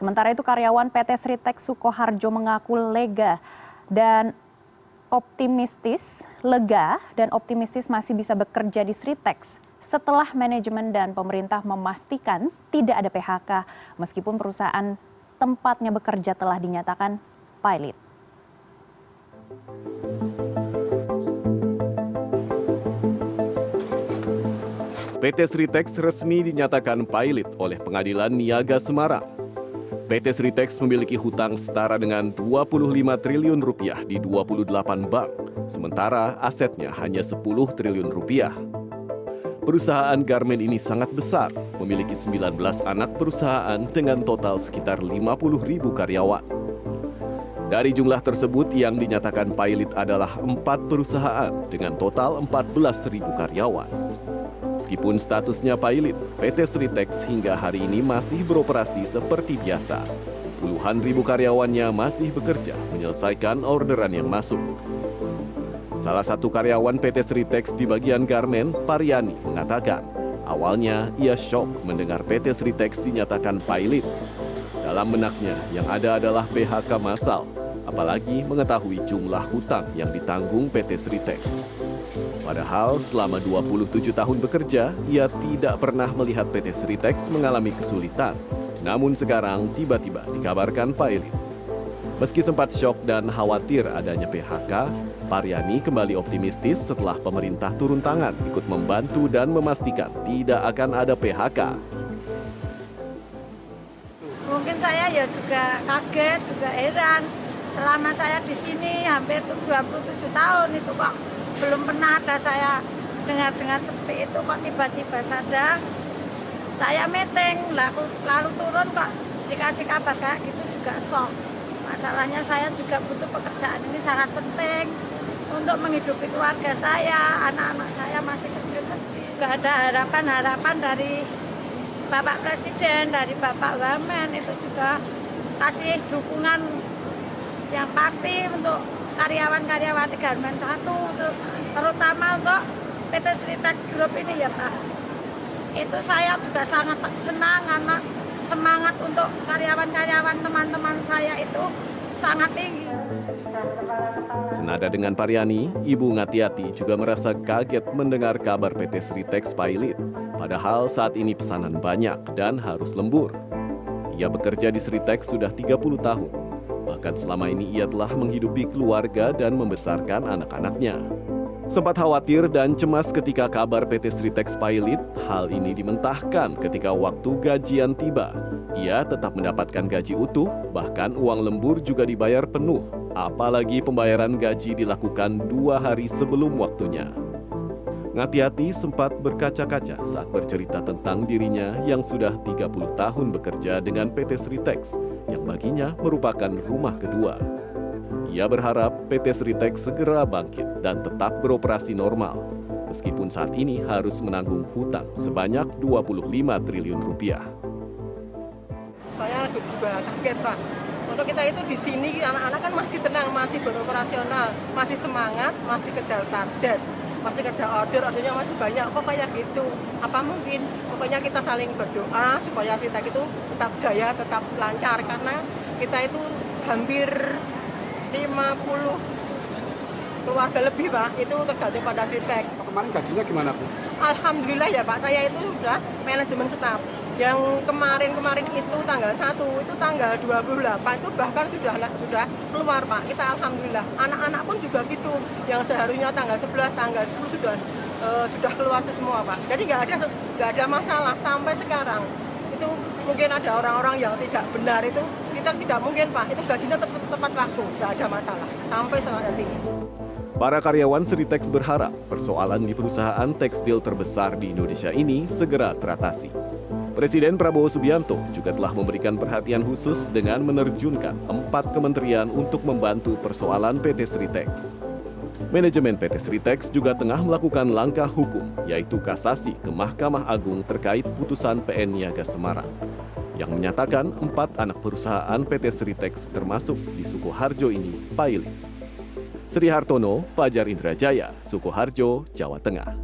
Sementara itu karyawan PT Sritex Sukoharjo mengaku lega dan optimistis masih bisa bekerja di Sritex setelah manajemen dan pemerintah memastikan tidak ada PHK meskipun perusahaan tempatnya bekerja telah dinyatakan pilot. PT Sritex resmi dinyatakan pilot oleh Pengadilan Niaga Semarang. PT Sritex memiliki hutang setara dengan Rp25 triliun di 28 bank, sementara asetnya hanya Rp10 triliun. Perusahaan garmen ini sangat besar, memiliki 19 anak perusahaan dengan total sekitar 50.000 karyawan. Dari jumlah tersebut yang dinyatakan pilot adalah 4 perusahaan dengan total 14.000 karyawan. Meskipun statusnya pilot, PT Sritex hingga hari ini masih beroperasi seperti biasa. Puluhan ribu karyawannya masih bekerja menyelesaikan orderan yang masuk. Salah satu karyawan PT Sritex di bagian garmen, Paryani, mengatakan awalnya ia syok mendengar PT Sritex dinyatakan pilot. Dalam benaknya yang ada adalah PHK massal, apalagi mengetahui jumlah hutang yang ditanggung PT Sritex. Padahal selama 27 tahun bekerja, ia tidak pernah melihat PT Sritex mengalami kesulitan. Namun sekarang tiba-tiba dikabarkan pilot. Meski sempat syok dan khawatir adanya PHK, Paryani kembali optimistis setelah pemerintah turun tangan ikut membantu dan memastikan tidak akan ada PHK. Mungkin saya ya juga kaget, juga heran. Selama saya di sini hampir 27 tahun itu kok belum pernah ada saya dengar seperti itu, kok tiba-tiba saja saya meeting, lalu turun kok dikasih kabar kayak gitu juga shock. Masalahnya saya juga butuh pekerjaan ini sangat penting untuk menghidupi keluarga saya, anak-anak saya masih kecil-kecil. Gak ada harapan dari Bapak Presiden, dari Bapak Wamen itu juga kasih dukungan yang pasti untuk karyawan-karyawati garmen 1, terutama untuk PT Sritex Group ini ya Pak. Itu saya juga sangat senang karena semangat untuk karyawan-karyawan teman-teman saya itu sangat tinggi. Senada dengan Paryani, Ibu Ngatiati juga merasa kaget mendengar kabar PT Sritex pilot. Padahal saat ini pesanan banyak dan harus lembur. Ia bekerja di Sritex sudah 30 tahun. Bahkan selama ini ia telah menghidupi keluarga dan membesarkan anak-anaknya. Sempat khawatir dan cemas ketika kabar PT Sritex pilot, hal ini dimentahkan ketika waktu gajian tiba. Ia tetap mendapatkan gaji utuh, bahkan uang lembur juga dibayar penuh. Apalagi pembayaran gaji dilakukan 2 hari sebelum waktunya. Ngatiati sempat berkaca-kaca saat bercerita tentang dirinya yang sudah 30 tahun bekerja dengan PT Sritex, yang baginya merupakan rumah kedua. Ia berharap PT Sritex segera bangkit dan tetap beroperasi normal, meskipun saat ini harus menanggung hutang sebanyak Rp25 triliun. Saya juga kaget Pak. Untuk kita itu di sini anak-anak kan masih tenang, masih beroperasional, masih semangat, masih kejar target, masih kerja ordernya masih banyak. Kok kayak gitu? Apa mungkin? Pokoknya kita saling berdoa supaya kita itu tetap jaya, tetap lancar, karena kita itu hampir 50 keluarga lebih Pak, itu tergantung pada Sritex. Kemarin gajinya gimana Bu? Alhamdulillah ya Pak, saya itu sudah manajemen staf. Yang kemarin itu tanggal 1, itu tanggal 28 itu bahkan sudah keluar Pak. Kita alhamdulillah. Anak-anak pun juga gitu. Yang seharusnya tanggal 11, tanggal 10 sudah keluar semua Pak. Jadi nggak ada masalah sampai sekarang. Itu mungkin ada orang-orang yang tidak benar itu, kita tidak mungkin Pak. Itu gajinya tepat waktu, nggak ada masalah sampai saat ini. Para karyawan Sritex berharap persoalan di perusahaan tekstil terbesar di Indonesia ini segera teratasi. Presiden Prabowo Subianto juga telah memberikan perhatian khusus dengan menerjunkan 4 kementerian untuk membantu persoalan PT Sritex. Manajemen PT Sritex juga tengah melakukan langkah hukum, yaitu kasasi ke Mahkamah Agung terkait putusan PN Niaga Semarang, yang menyatakan 4 anak perusahaan PT Sritex termasuk di Sukoharjo ini pilot. Sri Hartono, Fajar Indrajaya, Sukoharjo, Jawa Tengah.